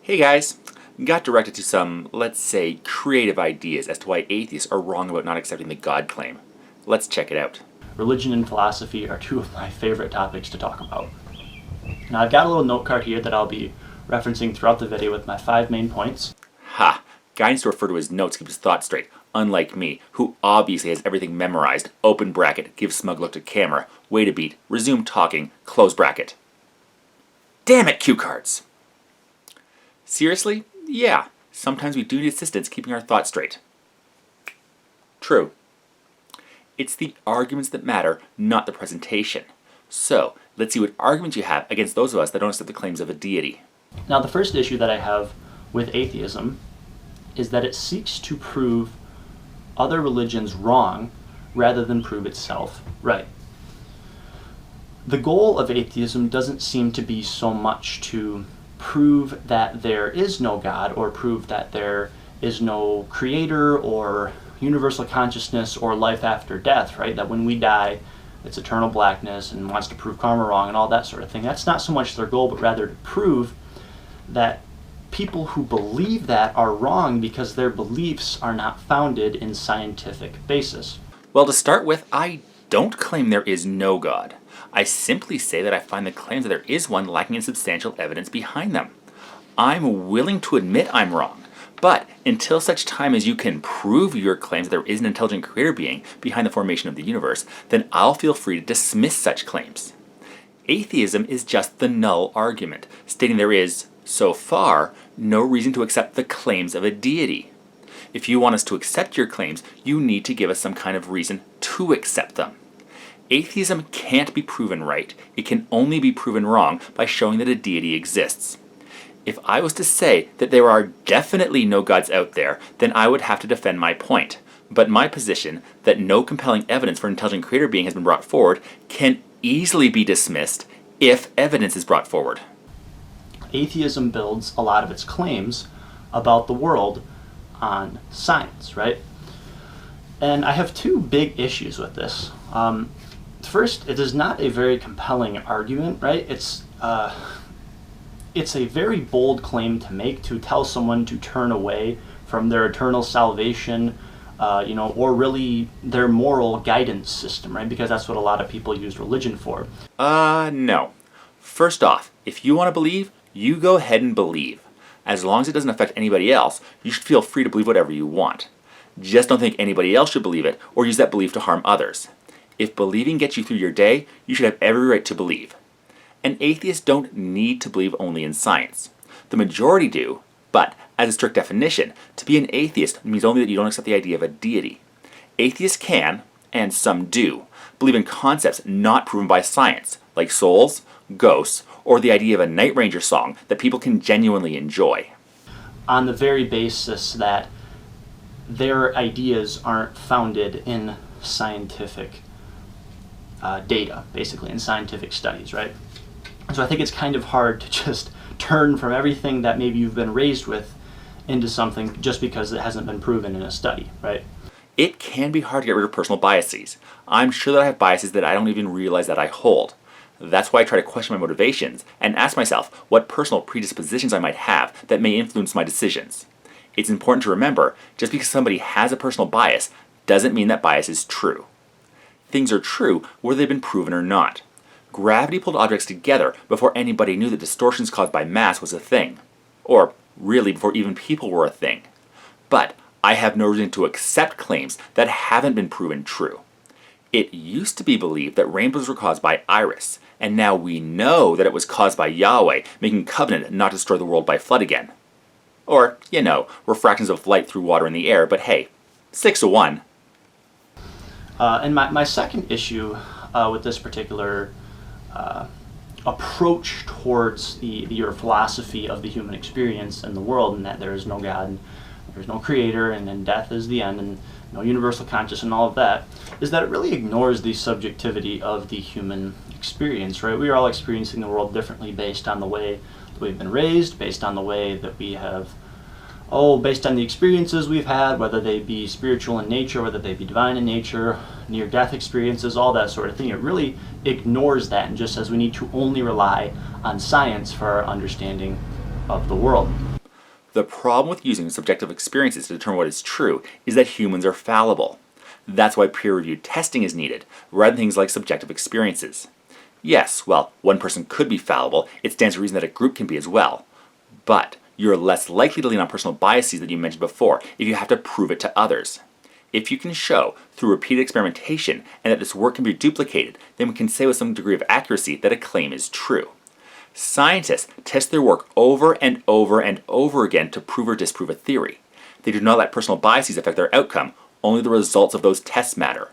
Hey guys, got directed to some, let's say, creative ideas as to why atheists are wrong about not accepting the God claim. Let's check it out. Religion and philosophy are two of my favorite topics to talk about. Now I've got a little note card here that I'll be referencing throughout the video with my 5 main points. Ha! Guy needs to refer to his notes to keep his thoughts straight, unlike me, who obviously has everything memorized, open bracket, give smug look to camera, wait a beat, resume talking, close bracket. Damn it, cue cards! Seriously? Yeah, sometimes we do need assistance keeping our thoughts straight. True. It's the arguments that matter, not the presentation. So, let's see what arguments you have against those of us that don't accept the claims of a deity. Now the first issue that I have with atheism is that it seeks to prove other religions wrong rather than prove itself right. The goal of atheism doesn't seem to be so much to prove that there is no God or prove that there is no creator or universal consciousness or life after death, right? That when we die, it's eternal blackness and wants to prove karma wrong and all that sort of thing. That's not so much their goal, but rather to prove that people who believe that are wrong because their beliefs are not founded in scientific basis. Well, to start with, I don't claim there is no God. I simply say that I find the claims that there is one lacking in substantial evidence behind them. I'm willing to admit I'm wrong, but until such time as you can prove your claims that there is an intelligent creator being behind the formation of the universe, then I'll feel free to dismiss such claims. Atheism is just the null argument, stating there is, so far, no reason to accept the claims of a deity. If you want us to accept your claims, you need to give us some kind of reason to accept them. Atheism can't be proven right. It can only be proven wrong by showing that a deity exists. If I was to say that there are definitely no gods out there, then I would have to defend my point. But my position that no compelling evidence for an intelligent creator being has been brought forward can easily be dismissed if evidence is brought forward. Atheism builds a lot of its claims about the world on science, right? And I have 2 big issues with this. First, it is not a very compelling argument, right? It's a very bold claim to make, to tell someone to turn away from their eternal salvation, or really their moral guidance system, right? Because that's what a lot of people use religion for. No. First off, if you want to believe, you go ahead and believe. As long as it doesn't affect anybody else, you should feel free to believe whatever you want. Just don't think anybody else should believe it or use that belief to harm others. If believing gets you through your day, you should have every right to believe. And atheists don't need to believe only in science. The majority do, but as a strict definition, to be an atheist means only that you don't accept the idea of a deity. Atheists can, and some do, believe in concepts not proven by science, like souls, ghosts, or the idea of a Night Ranger song that people can genuinely enjoy. On the very basis that their ideas aren't founded in scientific data, basically, in scientific studies, right? So I think it's kind of hard to just turn from everything that maybe you've been raised with into something just because it hasn't been proven in a study, right? It can be hard to get rid of personal biases. I'm sure that I have biases that I don't even realize that I hold. That's why I try to question my motivations and ask myself what personal predispositions I might have that may influence my decisions. It's important to remember, just because somebody has a personal bias doesn't mean that bias is true. Things are true whether they've been proven or not. Gravity pulled objects together before anybody knew that distortions caused by mass was a thing. Or, really, before even people were a thing. But I have no reason to accept claims that haven't been proven true. It used to be believed that rainbows were caused by Iris, and now we know that it was caused by Yahweh making covenant not to destroy the world by flood again. Or, refractions of light through water in the air, but hey, 6 to 1. And my second issue with this particular approach towards your philosophy of the human experience and the world, and that there is no God, and there's no creator, and then death is the end, and no universal consciousness and all of that, is that it really ignores the subjectivity of the human experience, right? We are all experiencing the world differently based on the way that we've been raised, based on the way that we have, based on the experiences we've had, whether they be spiritual in nature, whether they be divine in nature, near-death experiences, all that sort of thing. It really ignores that and just says we need to only rely on science for our understanding of the world. The problem with using subjective experiences to determine what is true is that humans are fallible. That's why peer-reviewed testing is needed, rather than things like subjective experiences. Yes, well, one person could be fallible, it stands to reason that a group can be as well. But you're less likely to lean on personal biases that you mentioned before if you have to prove it to others. If you can show, through repeated experimentation, and that this work can be duplicated, then we can say with some degree of accuracy that a claim is true. Scientists test their work over and over and over again to prove or disprove a theory. They do not let personal biases affect their outcome, only the results of those tests matter.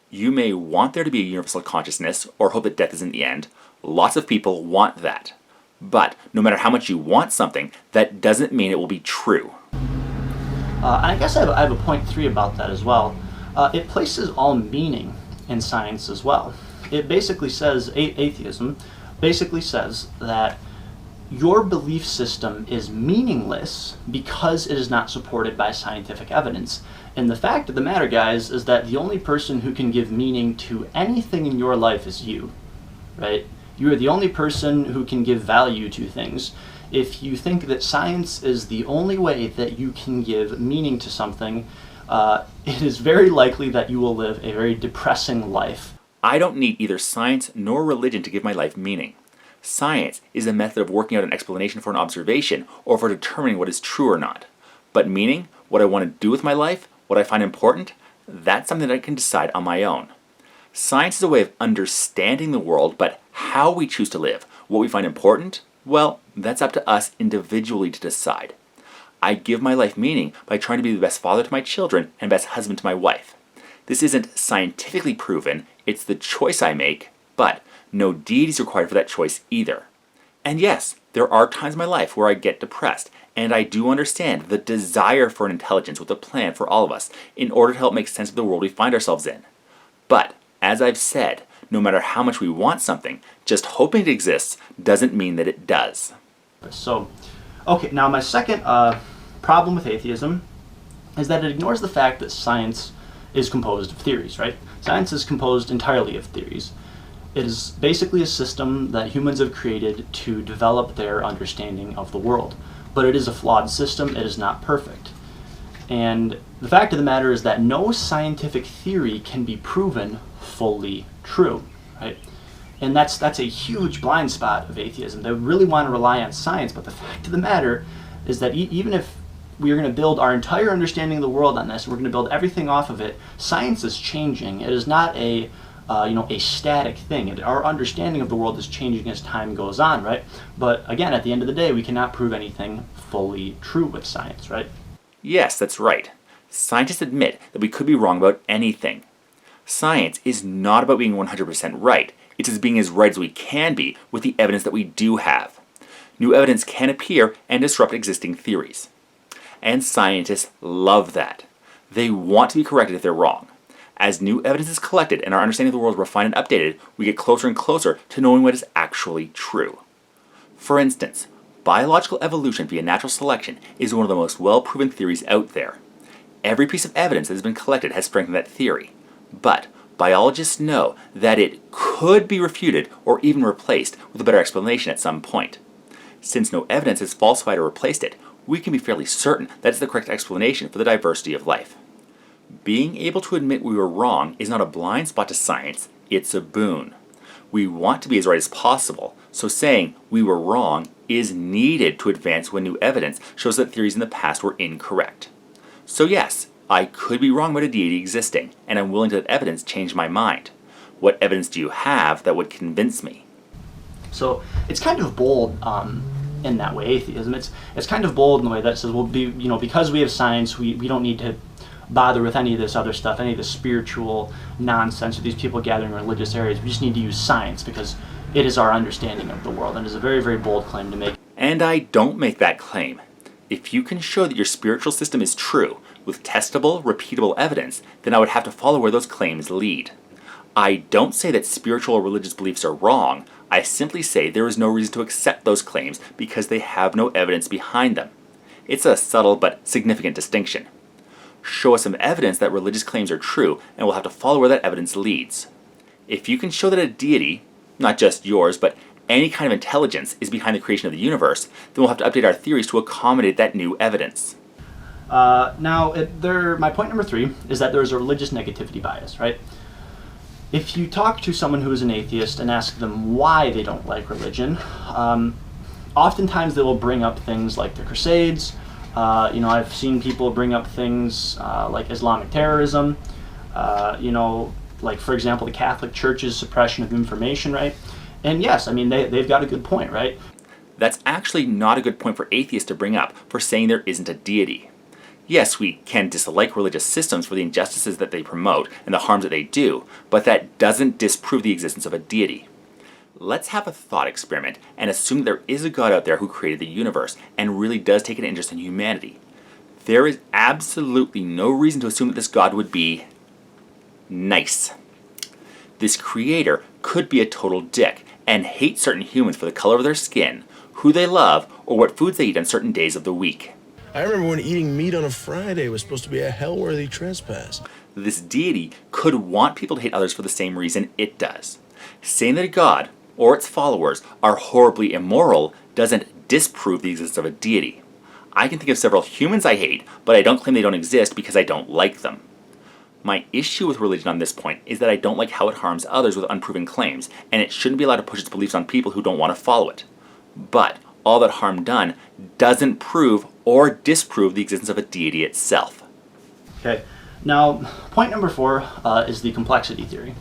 You may want there to be a universal consciousness or hope that death isn't the end. Lots of people want that. But no matter how much you want something, that doesn't mean it will be true. I guess I have a point 3 about that as well. It places all meaning in science as well. It basically says, atheism basically says that your belief system is meaningless because it is not supported by scientific evidence. And the fact of the matter, guys, is that the only person who can give meaning to anything in your life is you, right? You are the only person who can give value to things. If you think that science is the only way that you can give meaning to something, it is very likely that you will live a very depressing life. I don't need either science nor religion to give my life meaning. Science is a method of working out an explanation for an observation or for determining what is true or not. But meaning, what I want to do with my life, what I find important, that's something that I can decide on my own. Science is a way of understanding the world, but how we choose to live, what we find important, well, that's up to us individually to decide. I give my life meaning by trying to be the best father to my children and best husband to my wife. This isn't scientifically proven, it's the choice I make, but no deity is required for that choice either. And yes, there are times in my life where I get depressed, and I do understand the desire for an intelligence with a plan for all of us in order to help make sense of the world we find ourselves in. But, as I've said, no matter how much we want something, just hoping it exists doesn't mean that it does. So, okay, now my second problem with atheism is that it ignores the fact that science is composed of theories, right? Science is composed entirely of theories. It is basically a system that humans have created to develop their understanding of the world. But it is a flawed system, it is not perfect. And the fact of the matter is that no scientific theory can be proven fully true, right? And that's a huge blind spot of atheism. They really want to rely on science, but the fact of the matter is that even if we are going to build our entire understanding of the world on this, we're going to build everything off of it, science is changing. It is not a static thing. Our understanding of the world is changing as time goes on, right? But again, at the end of the day, we cannot prove anything fully true with science, right? Yes, that's right. Scientists admit that we could be wrong about anything. Science is not about being 100% right. It's as being as right as we can be with the evidence that we do have. New evidence can appear and disrupt existing theories. And scientists love that. They want to be corrected if they're wrong. As new evidence is collected and our understanding of the world is refined and updated, we get closer and closer to knowing what is actually true. For instance, biological evolution via natural selection is one of the most well-proven theories out there. Every piece of evidence that has been collected has strengthened that theory. But biologists know that it could be refuted or even replaced with a better explanation at some point. Since no evidence has falsified or replaced it, we can be fairly certain that it's the correct explanation for the diversity of life. Being able to admit we were wrong is not a blind spot to science, it's a boon. We want to be as right as possible, so saying we were wrong is needed to advance when new evidence shows that theories in the past were incorrect. So yes, I could be wrong about a deity existing, and I'm willing to let evidence change my mind. What evidence do you have that would convince me? So it's kind of bold in that way, atheism. It's kind of bold in the way that it says, well, because we have science, we don't need to bother with any of this other stuff, any of this spiritual nonsense or these people gathering in religious areas. We just need to use science because it is our understanding of the world, and it is a very, very bold claim to make. And I don't make that claim. If you can show that your spiritual system is true, with testable, repeatable evidence, then I would have to follow where those claims lead. I don't say that spiritual or religious beliefs are wrong, I simply say there is no reason to accept those claims because they have no evidence behind them. It's a subtle but significant distinction. Show us some evidence that religious claims are true, and we'll have to follow where that evidence leads. If you can show that a deity, not just yours, but any kind of intelligence is behind the creation of the universe, then we'll have to update our theories to accommodate that new evidence. My point number 3 is that there's a religious negativity bias, right? If you talk to someone who is an atheist and ask them why they don't like religion, oftentimes they will bring up things like the Crusades. I've seen people bring up things like Islamic terrorism, like, for example, the Catholic Church's suppression of information, right? And yes, I mean, they've got a good point, right? That's actually not a good point for atheists to bring up for saying there isn't a deity. Yes, we can dislike religious systems for the injustices that they promote and the harms that they do, but that doesn't disprove the existence of a deity. Let's have a thought experiment and assume that there is a God out there who created the universe and really does take an interest in humanity. There is absolutely no reason to assume that this God would be nice. This creator could be a total dick and hate certain humans for the color of their skin, who they love, or what foods they eat on certain days of the week. I remember when eating meat on a Friday was supposed to be a hell-worthy trespass. This deity could want people to hate others for the same reason it does. Saying that a god, or its followers, are horribly immoral doesn't disprove the existence of a deity. I can think of several humans I hate, but I don't claim they don't exist because I don't like them. My issue with religion on this point is that I don't like how it harms others with unproven claims, and it shouldn't be allowed to push its beliefs on people who don't want to follow it. But all that harm done doesn't prove or disprove the existence of a deity itself. Okay, now point number 4 is the complexity theory.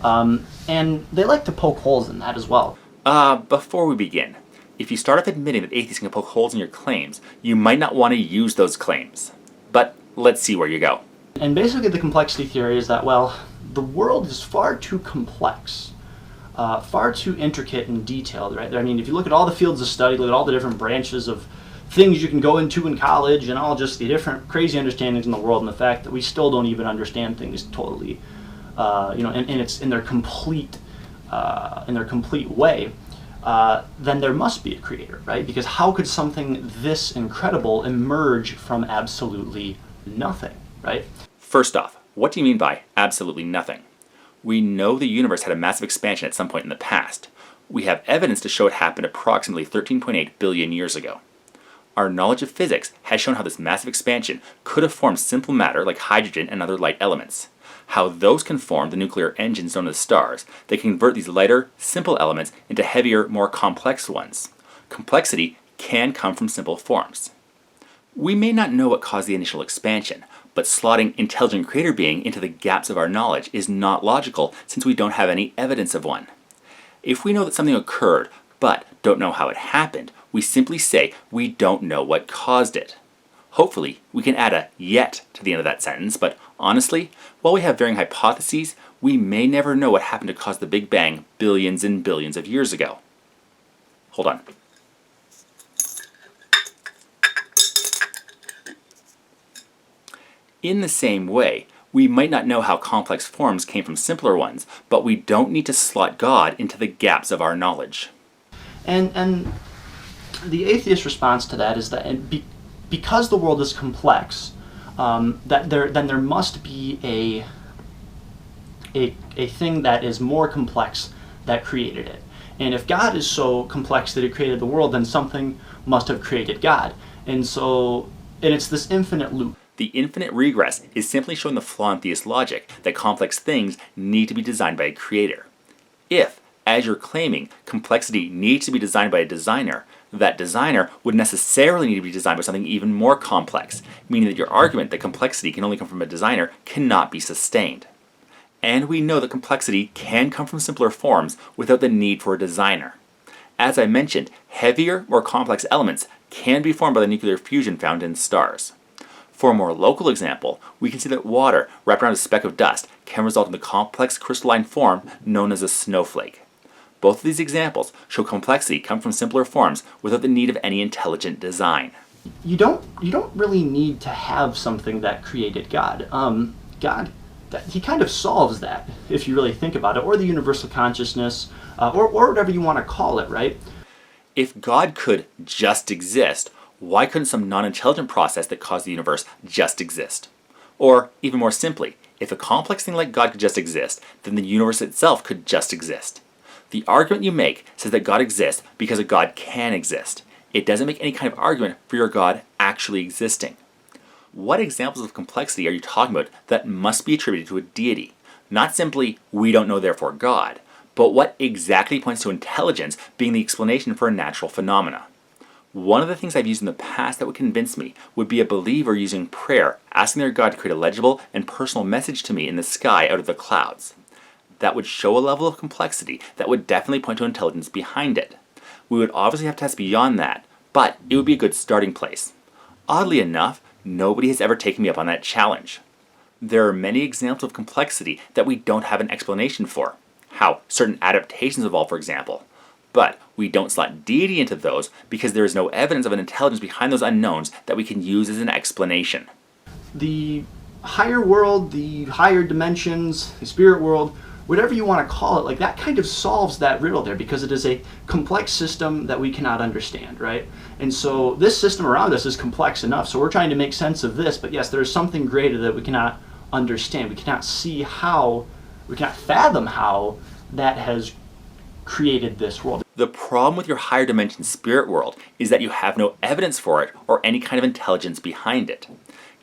And they like to poke holes in that as well. Before we begin, if you start off admitting that atheists can poke holes in your claims, you might not want to use those claims. But let's see where you go. And basically the complexity theory is that, well, the world is far too complex, far too intricate and detailed, right? I mean, if you look at all the fields of study, look at all the different branches of things you can go into in college and all just the different crazy understandings in the world, and the fact that we still don't even understand things totally, in their complete way, then there must be a creator, right? Because how could something this incredible emerge from absolutely nothing, right? First off, what do you mean by absolutely nothing? We know the universe had a massive expansion at some point in the past. We have evidence to show it happened approximately 13.8 billion years ago. Our knowledge of physics has shown how this massive expansion could have formed simple matter like hydrogen and other light elements. How those can form the nuclear engines known as stars that can convert these lighter, simple elements into heavier, more complex ones. Complexity can come from simple forms. We may not know what caused the initial expansion, but slotting intelligent creator being into the gaps of our knowledge is not logical since we don't have any evidence of one. If we know that something occurred, but don't know how it happened, we simply say we don't know what caused it. Hopefully, we can add a yet to the end of that sentence, but honestly, while we have varying hypotheses, we may never know what happened to cause the Big Bang billions and billions of years ago. Hold on. In the same way, we might not know how complex forms came from simpler ones, but we don't need to slot God into the gaps of our knowledge. And the atheist response to that is that because the world is complex, then there must be a thing that is more complex that created it. And if God is so complex that it created the world, then something must have created God. And it's this infinite loop. The infinite regress is simply showing the flaw in theist logic that complex things need to be designed by a creator. If, as you're claiming, complexity needs to be designed by a designer, that designer would necessarily need to be designed by something even more complex, meaning that your argument that complexity can only come from a designer cannot be sustained. And we know that complexity can come from simpler forms without the need for a designer. As I mentioned, heavier, more complex elements can be formed by the nuclear fusion found in stars. For a more local example, we can see that water wrapped around a speck of dust can result in the complex crystalline form known as a snowflake. Both of these examples show complexity come from simpler forms without the need of any intelligent design. You don't really need to have something that created God. He kind of solves that, if you really think about it, or the universal consciousness, or whatever you want to call it, right? If God could just exist, why couldn't some non-intelligent process that caused the universe just exist? Or, even more simply, if a complex thing like God could just exist, then the universe itself could just exist. The argument you make says that God exists because a God can exist. It doesn't make any kind of argument for your God actually existing. What examples of complexity are you talking about that must be attributed to a deity? Not simply, we don't know therefore God, but what exactly points to intelligence being the explanation for a natural phenomena? One of the things I've used in the past that would convince me would be a believer using prayer, asking their God to create a legible and personal message to me in the sky out of the clouds. That would show a level of complexity that would definitely point to intelligence behind it. We would obviously have to test beyond that, but it would be a good starting place. Oddly enough, nobody has ever taken me up on that challenge. There are many examples of complexity that we don't have an explanation for. How certain adaptations evolve, for example. But we don't slot deity into those because there is no evidence of an intelligence behind those unknowns that we can use as an explanation. The higher world, the higher dimensions, the spirit world, whatever you want to call it, like that kind of solves that riddle there because it is a complex system that we cannot understand, right? And so this system around us is complex enough, so we're trying to make sense of this, but yes, there is something greater that we cannot understand. We cannot see how, we cannot fathom how that has created this world. The problem with your higher dimension spirit world is that you have no evidence for it or any kind of intelligence behind it.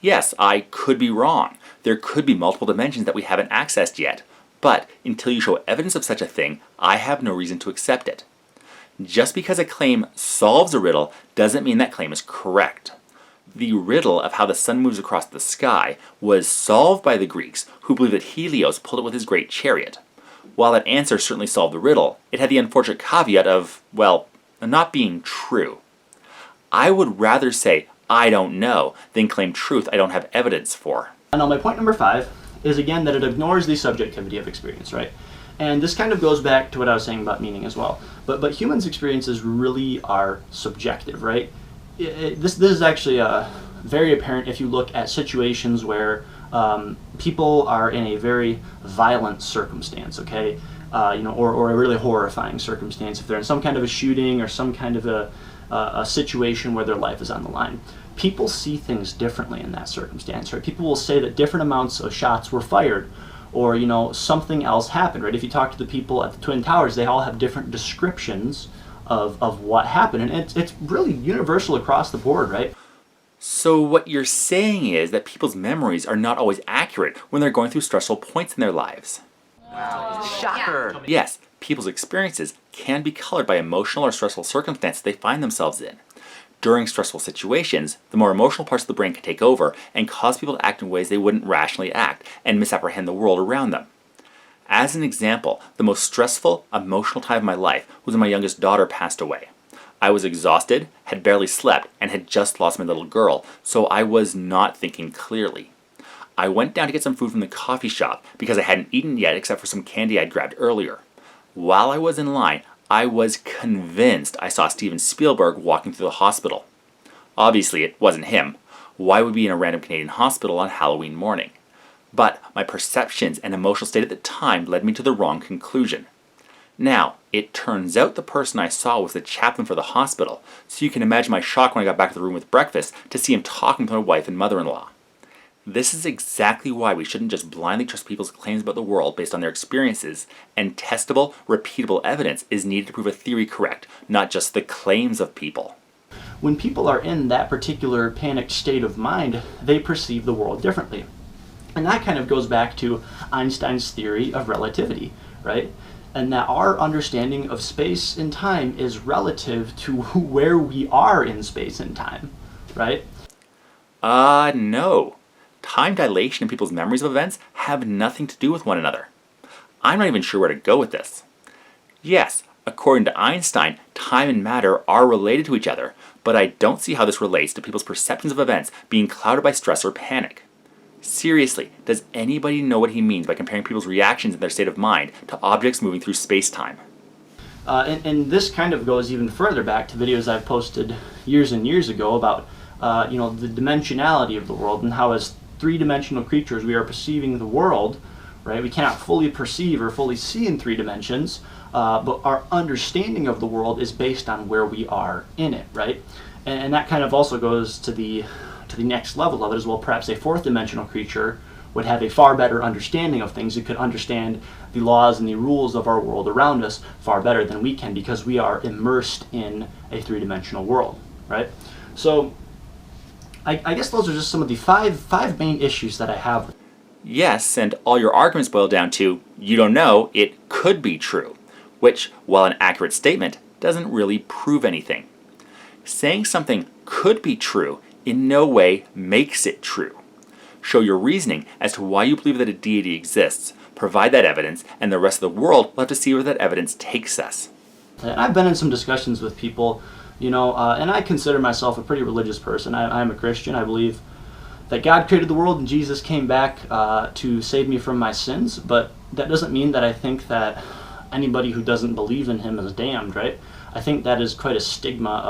Yes, I could be wrong. There could be multiple dimensions that we haven't accessed yet. But until you show evidence of such a thing, I have no reason to accept it. Just because a claim solves a riddle doesn't mean that claim is correct. The riddle of how the sun moves across the sky was solved by the Greeks, who believed that Helios pulled it with his great chariot. While that answer certainly solved the riddle, it had the unfortunate caveat of, well, not being true. I would rather say, I don't know, than claim truth I don't have evidence for. And now my point number 5 is again that it ignores the subjectivity of experience, right? And this kind of goes back to what I was saying about meaning as well. But humans' experiences really are subjective, right? This is actually very apparent if you look at situations where people are in a very violent circumstance, okay? Or a really horrifying circumstance. If they're in some kind of a shooting or some kind of a situation where their life is on the line. People see things differently in that circumstance, right? People will say that different amounts of shots were fired, or something else happened, right? If you talk to the people at the Twin Towers, they all have different descriptions of what happened, and it's really universal across the board, right? So what you're saying is that people's memories are not always accurate when they're going through stressful points in their lives. Wow, shocker! Yes, people's experiences can be colored by emotional or stressful circumstances they find themselves in. During stressful situations, the more emotional parts of the brain can take over and cause people to act in ways they wouldn't rationally act and misapprehend the world around them. As an example, the most stressful, emotional time of my life was when my youngest daughter passed away. I was exhausted, had barely slept, and had just lost my little girl, so I was not thinking clearly. I went down to get some food from the coffee shop because I hadn't eaten yet except for some candy I'd grabbed earlier. While I was in line, I was convinced I saw Steven Spielberg walking through the hospital. Obviously, it wasn't him. Why would we be in a random Canadian hospital on Halloween morning? But my perceptions and emotional state at the time led me to the wrong conclusion. Now, it turns out the person I saw was the chaplain for the hospital, so you can imagine my shock when I got back to the room with breakfast to see him talking with my wife and mother-in-law. This is exactly why we shouldn't just blindly trust people's claims about the world based on their experiences, and testable, repeatable evidence is needed to prove a theory correct, not just the claims of people. When people are in that particular panicked state of mind, they perceive the world differently. And that kind of goes back to Einstein's theory of relativity, right? And that our understanding of space and time is relative to where we are in space and time, right? No. Time dilation and people's memories of events have nothing to do with one another. I'm not even sure where to go with this. Yes, according to Einstein, time and matter are related to each other, but I don't see how this relates to people's perceptions of events being clouded by stress or panic. Seriously, does anybody know what he means by comparing people's reactions and their state of mind to objects moving through space-time? And this kind of goes even further back to videos I've posted years and years ago about the dimensionality of the world and how as three-dimensional creatures we are perceiving the world, right? We cannot fully perceive or fully see in 3 dimensions, but our understanding of the world is based on where we are in it, right? And that kind of also goes to the next level of it as well, perhaps a 4th dimensional creature would have a far better understanding of things. It could understand the laws and the rules of our world around us far better than we can, because we are immersed in a three-dimensional world, right? So I guess those are just some of the five main issues that I have. Yes, and all your arguments boil down to, you don't know, it could be true, which, while an accurate statement, doesn't really prove anything. Saying something could be true in no way makes it true. Show your reasoning as to why you believe that a deity exists, provide that evidence, and the rest of the world will have to see where that evidence takes us. And I've been in some discussions with people, and I consider myself a pretty religious person. I'm a Christian. I believe that God created the world and Jesus came back to save me from my sins, but that doesn't mean that I think that anybody who doesn't believe in him is damned, right? I think that is quite a stigma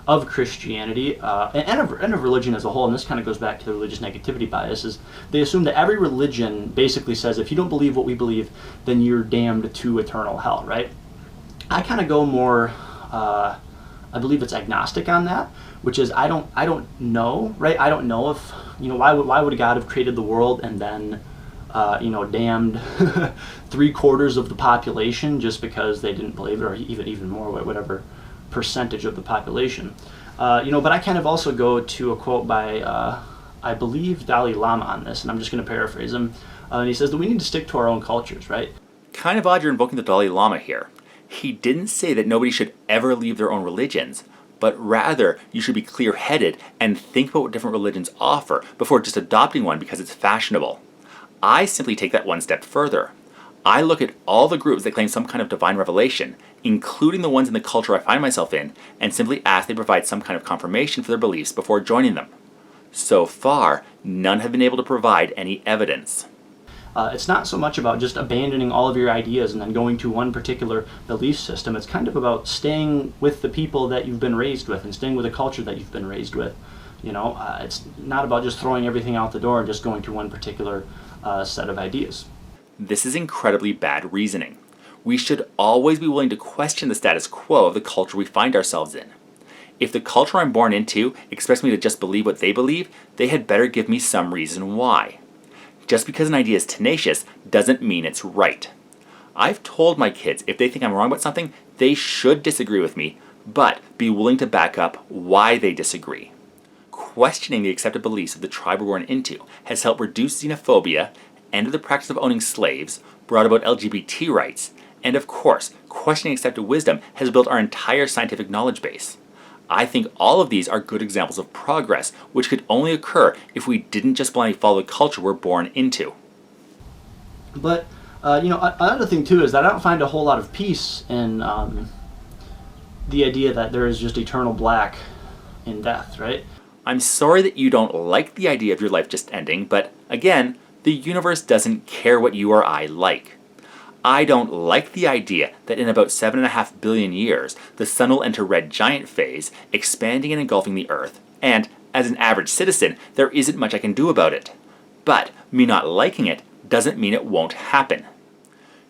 of Christianity and of religion as a whole, and this kind of goes back to the religious negativity bias, is they assume that every religion basically says, if you don't believe what we believe, then you're damned to eternal hell, right? I kind of go more, I believe it's agnostic on that, which is I don't know, right? I don't know if, why would God have created the world and then damned 3/4 of the population just because they didn't believe it, or even more, whatever percentage of the population. But I kind of also go to a quote by, I believe, Dalai Lama on this, and I'm just going to paraphrase him. And he says that we need to stick to our own cultures, right? Kind of odd you're invoking the Dalai Lama here. He didn't say that nobody should ever leave their own religions, but rather you should be clear-headed and think about what different religions offer before just adopting one because it's fashionable. I simply take that one step further. I look at all the groups that claim some kind of divine revelation, including the ones in the culture I find myself in, and simply ask they provide some kind of confirmation for their beliefs before joining them. So far, none have been able to provide any evidence. It's not so much about just abandoning all of your ideas and then going to one particular belief system. It's kind of about staying with the people that you've been raised with and staying with the culture that you've been raised with. It's not about just throwing everything out the door and just going to one particular set of ideas. This is incredibly bad reasoning. We should always be willing to question the status quo of the culture we find ourselves in. If the culture I'm born into expects me to just believe what they believe, they had better give me some reason why. Just because an idea is tenacious doesn't mean it's right. I've told my kids if they think I'm wrong about something, they should disagree with me, but be willing to back up why they disagree. Questioning the accepted beliefs of the tribe we're born into has helped reduce xenophobia, ended the practice of owning slaves, brought about LGBT rights, and of course, questioning accepted wisdom has built our entire scientific knowledge base. I think all of these are good examples of progress, which could only occur if we didn't just blindly follow the culture we're born into. But, another thing too is that I don't find a whole lot of peace in the idea that there is just eternal black in death, right? I'm sorry that you don't like the idea of your life just ending, but again, the universe doesn't care what you or I like. I don't like the idea that in about 7.5 billion years, the sun will enter red giant phase, expanding and engulfing the Earth, and, as an average citizen, there isn't much I can do about it. But me not liking it doesn't mean it won't happen.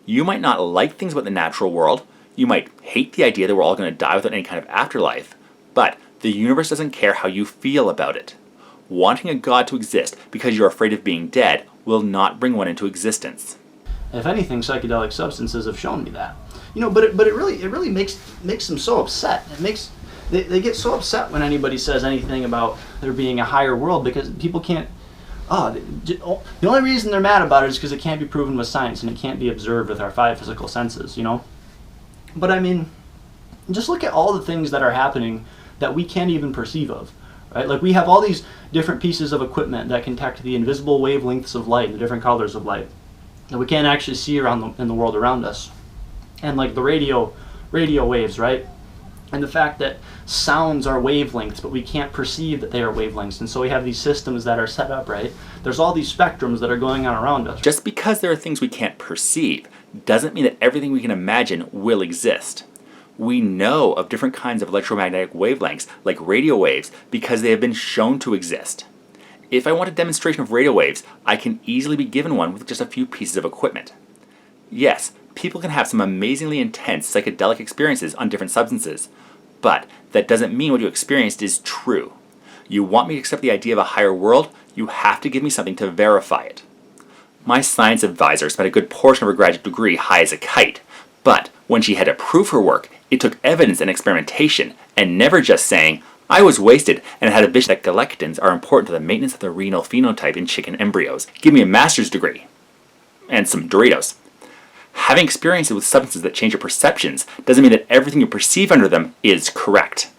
You might not like things about the natural world, you might hate the idea that we're all going to die without any kind of afterlife, but the universe doesn't care how you feel about it. Wanting a god to exist because you're afraid of being dead will not bring one into existence. If anything, psychedelic substances have shown me that. But it really makes them so upset. They get so upset when anybody says anything about there being a higher world, because people can't. The only reason they're mad about it is because it can't be proven with science and it can't be observed with our 5 physical senses. But I mean, just look at all the things that are happening that we can't even perceive of. Right? Like, we have all these different pieces of equipment that can detect the invisible wavelengths of light, the different colors of light, that we can't actually see in the world around us. And like the radio waves, right? And the fact that sounds are wavelengths, but we can't perceive that they are wavelengths. And so we have these systems that are set up, right? There's all these spectrums that are going on around us. Just because there are things we can't perceive doesn't mean that everything we can imagine will exist. We know of different kinds of electromagnetic wavelengths, like radio waves, because they have been shown to exist. If I want a demonstration of radio waves, I can easily be given one with just a few pieces of equipment. Yes, people can have some amazingly intense psychedelic experiences on different substances, but that doesn't mean what you experienced is true. You want me to accept the idea of a higher world? You have to give me something to verify it. My science advisor spent a good portion of her graduate degree high as a kite, but when she had to prove her work, it took evidence and experimentation, and never just saying, I was wasted and had a vision that galectins are important to the maintenance of the renal phenotype in chicken embryos. Give me a master's degree. And some Doritos. Having experiences with substances that change your perceptions doesn't mean that everything you perceive under them is correct.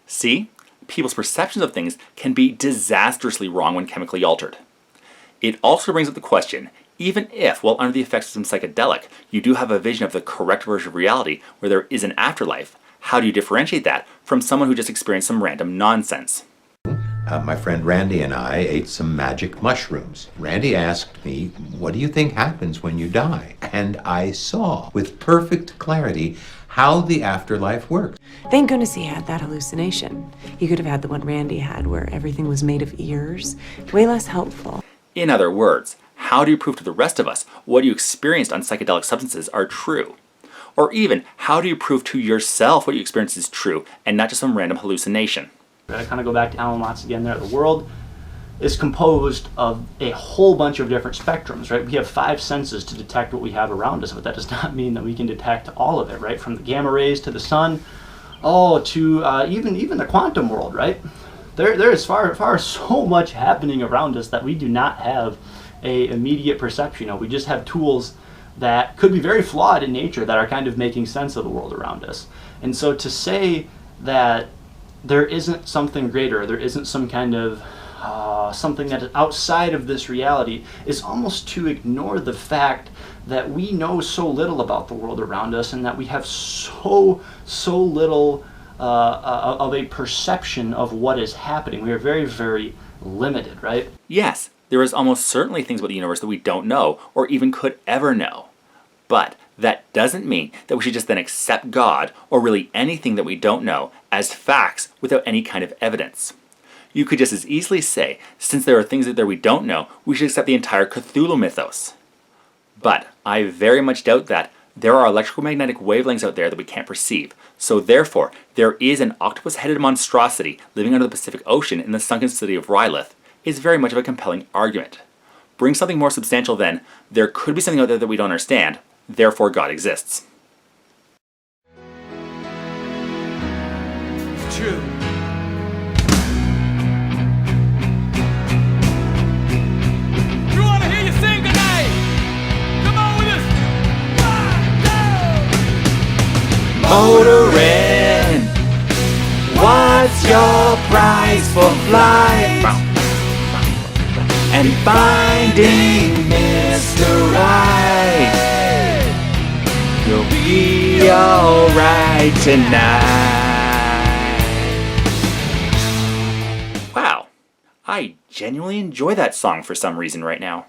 See? People's perceptions of things can be disastrously wrong when chemically altered. It also brings up the question, even if, while under the effects of some psychedelic, you do have a vision of the correct version of reality where there is an afterlife, how do you differentiate that from someone who just experienced some random nonsense? My friend Randy and I ate some magic mushrooms. Randy asked me, what do you think happens when you die? And I saw, with perfect clarity, how the afterlife works. Thank goodness he had that hallucination. He could have had the one Randy had where everything was made of ears. Way less helpful. In other words, how do you prove to the rest of us what you experienced on psychedelic substances are true? Or even, how do you prove to yourself what you experienced is true and not just some random hallucination? I kind of go back to Alan Watts again there. The world is composed of a whole bunch of different spectrums, right? We have 5 senses to detect what we have around us, but that does not mean that we can detect all of it, right? From the gamma rays to the sun, to even the quantum world, right? There is far so much happening around us that we do not have a immediate perception of. We just have tools that could be very flawed in nature that are kind of making sense of the world around us. And so to say that there isn't something greater, there isn't some kind of something that is outside of this reality is almost to ignore the fact that we know so little about the world around us and that we have so little of a perception of what is happening. We are very, very limited, right? Yes, there is almost certainly things about the universe that we don't know or even could ever know. But that doesn't mean that we should just then accept God, or really anything that we don't know, as facts without any kind of evidence. You could just as easily say, since there are things out there we don't know, we should accept the entire Cthulhu mythos. But I very much doubt that. There are electromagnetic wavelengths out there that we can't perceive, so therefore there is an octopus-headed monstrosity living under the Pacific Ocean in the sunken city of Rylith is very much of a compelling argument. Bring something more substantial then, there could be something out there that we don't understand, therefore God exists. It's true. We want to hear you sing tonight. Come on with us. 1, 2. Motorin', what's your price for flight? And finding Mr. Right, you'll be alright tonight. Wow, I genuinely enjoy that song for some reason right now.